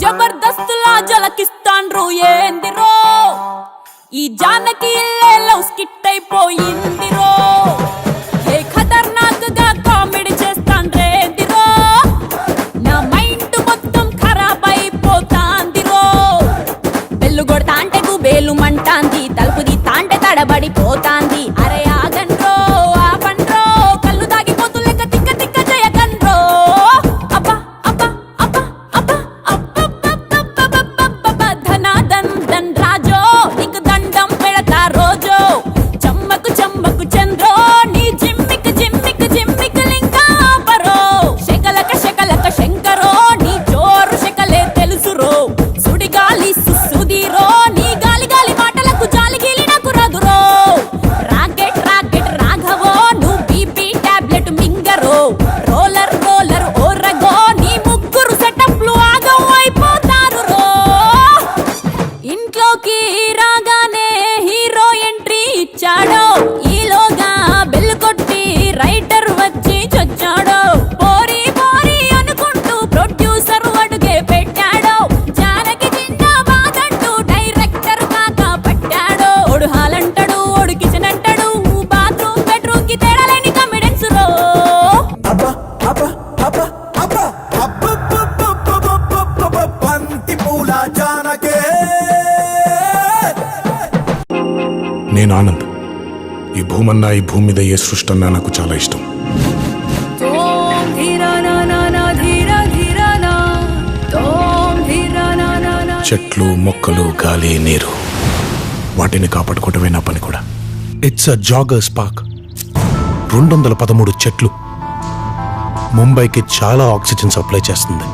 జబర్దస్తులా జలకిస్తాండ్రు ఏందిరో ఈ జానకి ఇల్లే love skit అయిపోయిందిరో ఏ ఖతర్నాక్ గా కామెడీ చేస్తాండ్రేందిరో నా మైండ్ మొత్తం ఖరాబ్ అయిపోతాందిరో బెల్లు కొడతాంటే గుబేలు మంటాంది తలుపు తీస్తాంటే తడబడిపోతాంది అరే ఆగండ్రో ఆపండ్రో కళ్ళు తాగిపోతూ లెక్క తిక్క తిక్క చేయకండ్రో అబ్బా అబ్బా అబ్బా అబ్బా అబ్బా ధనాదన్ దన్ రాజో నీకు దండం పెడతా రోజో చమ్మకు చమ్మకు చంద్రో నీ జిమ్మిక్ జిమ్మిక్ జిమ్మిక్ లింకా పరో శకలక శకలక శంకరో నీ జోరు శకలే తెలుసురో సుడిగాలి సుసుదిరో నీ గాలి గాలి మాటలకు జాలి గీలి నాకు రాదురో రాకెట్ రాకెట్ రాఘవో నువ్వు బీపీ టాబ్లెట్ మింగరో రోలర్ రోలర్ ఓరగో నీ ముగ్గురు సెటప్లు ఆగం అయిపోతారు రో ఇంట్లోకి రాగానే హీరో ఎంట్రీ ఇచ్చాడో ఈలోగా బెల్ కొట్టి రైటర్ వచ్చి చొచ్చాడో పోరి పోరి అనుకుంటూ ప్రొడ్యూసర్ అడుగే పెట్టాడో జానకి జిందాబాద్ అంటూ డైరెక్టర్ కాక పట్టాడో ఓడు హాలంటాడు ఓడు కిచెన్ అంటాడు బాత్రూమ్ బెడ్రూమ్ కి తేడాలేని కాన్ఫిడెన్స్ రో అబ్బా అబ్బా అబ్బా అబ్బా అబ్బా బంతి పూల జానకే. నేను ఆనంద్. ఈ భూమన్నా ఈ భూమి మీద ఏ సృష్టి అన్నా నాకు చాలా ఇష్టం. తోం ధీరా నా నా నా ధీరా ధీరా నా తోం ధీరా నా నా నా చెట్లు మొక్కలు గాలి నీరు వాటిని కాపాడుకోవటమే నా పని కూడా. It's a joggers park. 213 చెట్లు ముంబైకి చాలా ఆక్సిజన్ సప్లై చేస్తుంది.